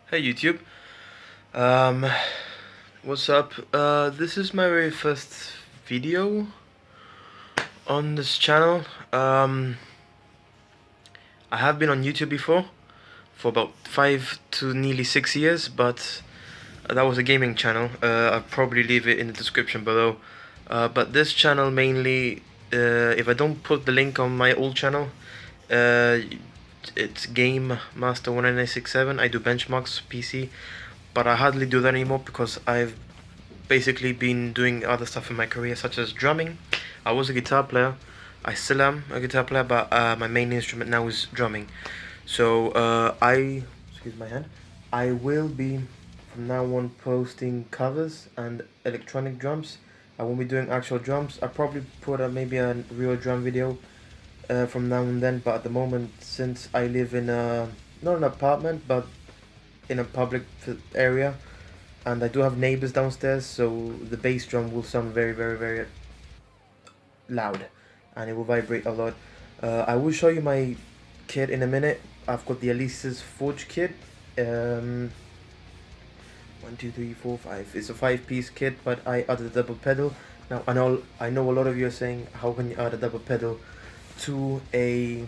Hey YouTube, um, what's up? This is my very first video on this channel. I have been on YouTube before for about 5 to nearly 6 years, but that was a gaming channel. I'll probably leave it in the description below. But this channel mainly, if I don't put the link on my old channel, it's Game Master 19867. I do benchmarks PC, but I hardly do that anymore because I've basically been doing other stuff in my career, such as drumming. I was a guitar player. I still am a guitar player, but my main instrument now is drumming. So excuse my hand. I will be from now on posting covers and electronic drums. I won't be doing actual drums. I'll probably put maybe a real drum video from now and then, but at the moment, since I live in not an apartment but in a public area, and I do have neighbors downstairs, so the bass drum will sound very loud and it will vibrate a lot. I will show you my kit in a minute. I've got the Alesis Forge kit. 1, 2, 3, 4, 5. It's a 5-piece kit, but I added a double pedal. Now I know a lot of you are saying, how can you add a double pedal to a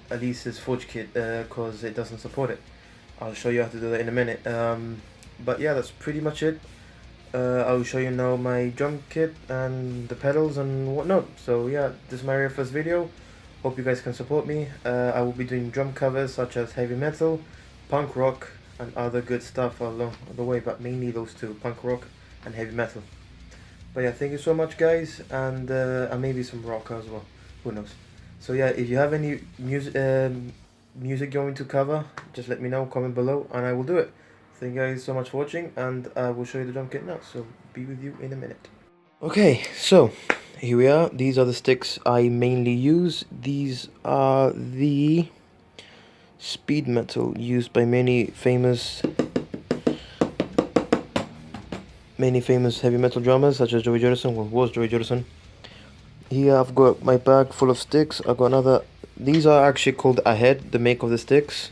Alesis Forge kit, because it doesn't support it. I'll show you how to do that in a minute. But yeah, that's pretty much it. I'll show you now my drum kit and the pedals and whatnot. So yeah, this is my very first video. Hope you guys can support me. I will be doing drum covers such as heavy metal, punk rock, and other good stuff along the way, but mainly those two, punk rock and heavy metal. But yeah, thank you so much guys, and maybe some rock as well, who knows. So yeah, if you have any music you want me to cover, just let me know, comment below, and I will do it. Thank you guys so much for watching, and I will show you the drum kit now, so be with you in a minute. Okay, so here we are. These are the sticks I mainly use. These are the speed metal used by many famous heavy metal drummers such as Joey Jordison, or was Joey Jordison. Here I've got my bag full of sticks. I've got another. These are actually called Ahead, the make of the sticks.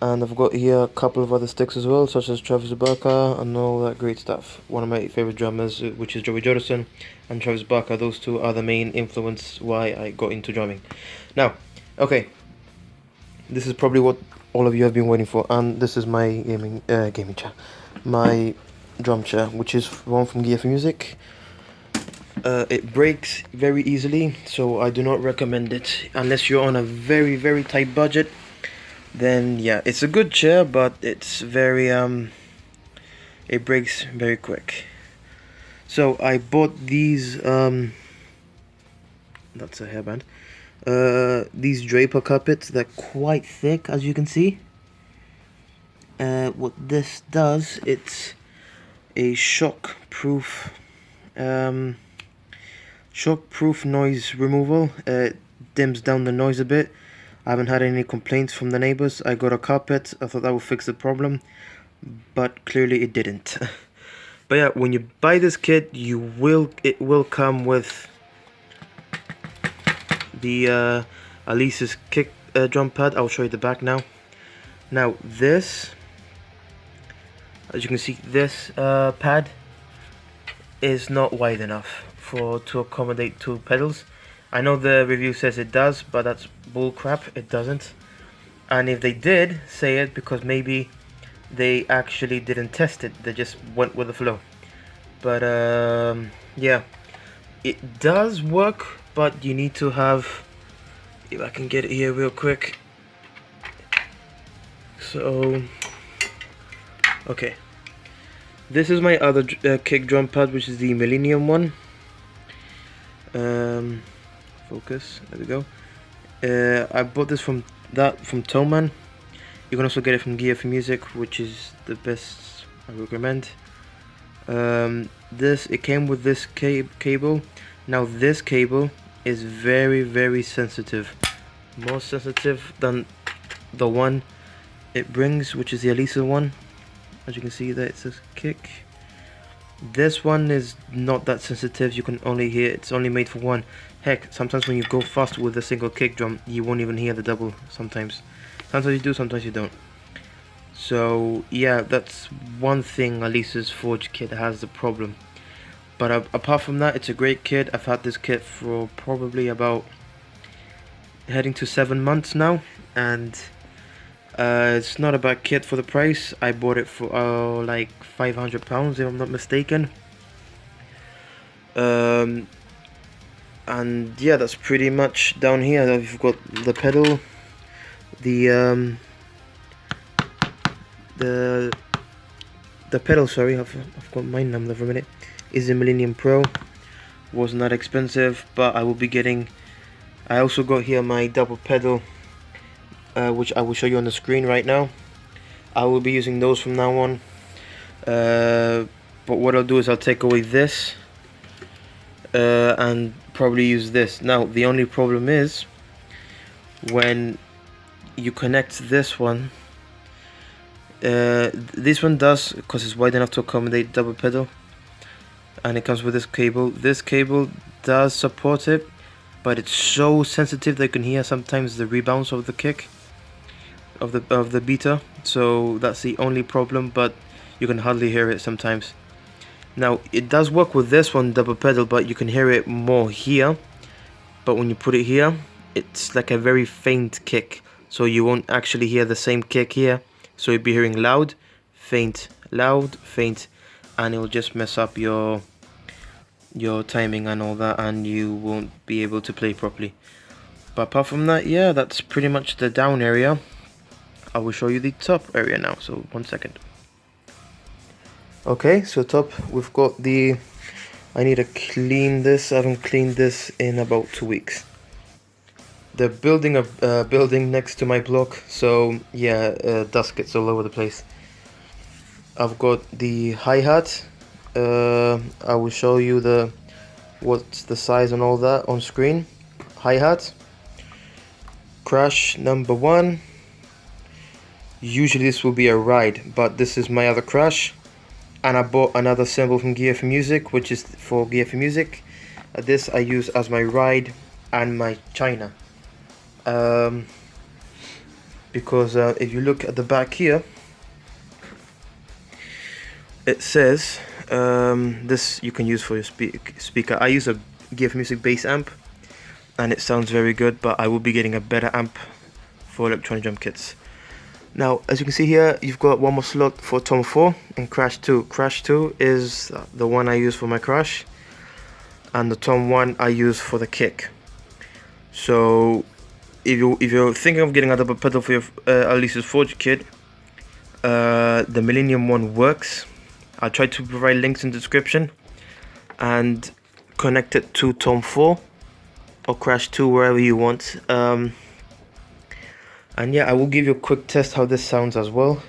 And I've got here a couple of other sticks as well, such as Travis Barker and all that great stuff. One of my favorite drummers, which is Joey Jordison, and Travis Barker. Those two are the main influence why I got into drumming. Now, okay, this is probably what all of you have been waiting for, and this is my gaming chair, my drum chair, which is one from Gear for Music. It breaks very easily, so I do not recommend it unless you're on a very tight budget. Then yeah, it's a good chair, but it's very it breaks very quick. So I bought these that's a hairband. These Draper carpets. They're quite thick, as you can see. What this does, it's a shock-proof noise removal. It dims down the noise a bit. I haven't had any complaints from the neighbors. I got a carpet. I thought that would fix the problem, but clearly it didn't. But yeah, when you buy this kit, it will come with the Alesis kick drum pad. I'll show you the back now. Now this, as you can see, this pad is not wide enough to accommodate 2 pedals. I know the review says it does, but that's bull crap. It doesn't. And if they did say it, because maybe they actually didn't test it, they just went with the flow. But yeah, it does work, but you need to have, if I can get it here real quick. So okay, this is my other kick drum pad, which is the Millennium one. Focus, there we go. I bought this from Toman. You can also get it from Gear for Music, which is the best I recommend. It came with this cable. Now this cable is very sensitive, more sensitive than the one it brings, which is the Alesis one. As you can see there, it says kick. This one is not that sensitive. You can only hear, it's only made for one. Heck, sometimes when you go fast with a single kick drum, you won't even hear the double sometimes. Sometimes you do, sometimes you don't. So yeah, that's one thing Alesis Forge kit has the problem. But apart from that, it's a great kit. I've had this kit for probably about heading to 7 months now, and it's not a bad kit for the price. I bought it for like £500 if I'm not mistaken. And yeah, that's pretty much down here. You've got the pedal, the pedal. Sorry, I've got my number for a minute. Is a Millennium Pro. Wasn't that expensive, but I will be getting. I also got here my double pedal, which I will show you on the screen right now. I will be using those from now on. But what I'll do is I'll take away this and probably use this. Now the only problem is when you connect this one. This one does, because it's wide enough to accommodate double pedal, and it comes with this cable. This cable does support it, but it's so sensitive that you can hear sometimes the rebounds of the kick of the beater. So that's the only problem, but you can hardly hear it sometimes. Now it does work with this one double pedal, but you can hear it more here. But when you put it here, it's like a very faint kick, so you won't actually hear the same kick here. So you'll be hearing loud, faint, and it will just mess up your timing and all that, and you won't be able to play properly. But apart from that, yeah, that's pretty much the down area. I will show you the top area now, so 1 second. Okay, so top, we've got the... I need to clean this. I haven't cleaned this in about 2 weeks. They're building a building next to my block, so yeah, dust gets all over the place. I've got the hi-hat. I will show you what's the size and all that on screen. Hi-hat. Crash number 1. Usually this will be a ride, but this is my other crash. And I bought another cymbal from Gear for Music, which is for Gear for Music. This I use as my ride and my china. Because if you look at the back here, it says this you can use for your speaker. I use a Gear for Music bass amp, and it sounds very good, but I will be getting a better amp for electronic drum kits. Now, as you can see here, you've got one more slot for Tom 4 and Crash 2. Crash 2 is the one I use for my crash, and the Tom 1 I use for the kick. So if you're thinking of getting a double pedal for your Alesis Forge kit, the Millennium one works. I'll try to provide links in the description, and connect it to Tom 4 or Crash 2, wherever you want. And yeah, I will give you a quick test how this sounds as well.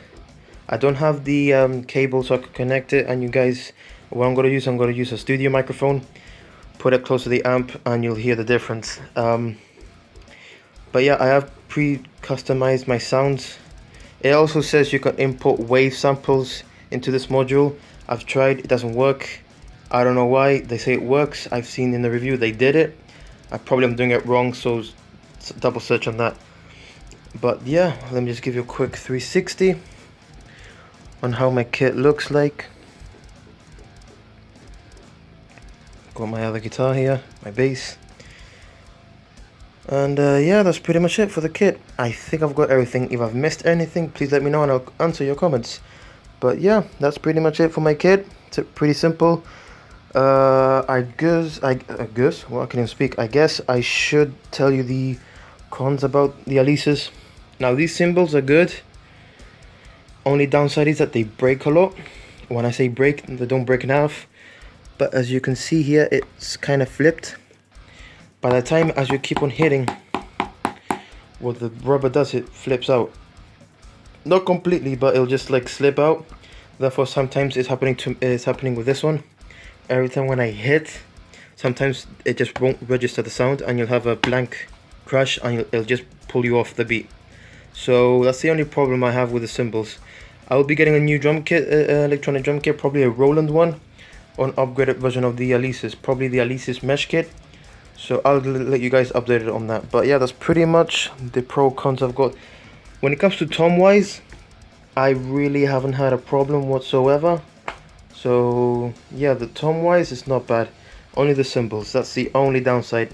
I don't have the cable so I can connect it, and you guys, what I'm going to use a studio microphone, put it close to the amp, and you'll hear the difference. But yeah, I have pre-customized my sounds. It also says you can import wave samples into this module. I've tried, it doesn't work. I don't know why. They say it works. I've seen in the review they did it. I probably am doing it wrong, so double search on that. But yeah, let me just give you a quick 360 on how my kit looks like. Got my other guitar here, my bass. And yeah, that's pretty much it for the kit. I think I've got everything. If I've missed anything, please let me know and I'll answer your comments. But yeah, that's pretty much it for my kit. It's pretty simple. I guess, well, I can't even speak. I guess I should tell you the cons about the Alesis. Now, these cymbals are good. Only downside is that they break a lot. When I say break, they don't break in half. But as you can see here, it's kind of flipped. By the time as you keep on hitting, what the rubber does, it flips out. Not completely, but it'll just like slip out. Therefore, sometimes it's happening with this one. Every time when I hit, sometimes it just won't register the sound, and you'll have a blank crash, and it'll just pull you off the beat. So that's the only problem I have with the cymbals. I will be getting a new drum kit, electronic drum kit, probably a Roland one, or an upgraded version of the Alesis, probably the Alesis mesh kit. So I'll let you guys update it on that. But yeah, that's pretty much the pro cons I've got. When it comes to tom wise, I really haven't had a problem whatsoever. So yeah, the tone wise it's not bad. Only the cymbals, that's the only downside.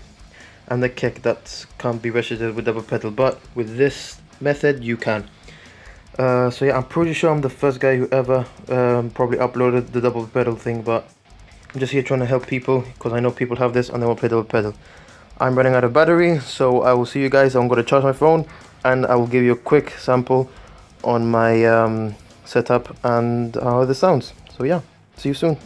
And the kick that can't be registered with double pedal, but with this method you can. So yeah, I'm pretty sure I'm the first guy who ever probably uploaded the double pedal thing, but I'm just here trying to help people because I know people have this and they will play double pedal. I'm running out of battery, so I will see you guys. I'm going to charge my phone and I will give you a quick sample on my setup and how this sounds. So yeah, see you soon.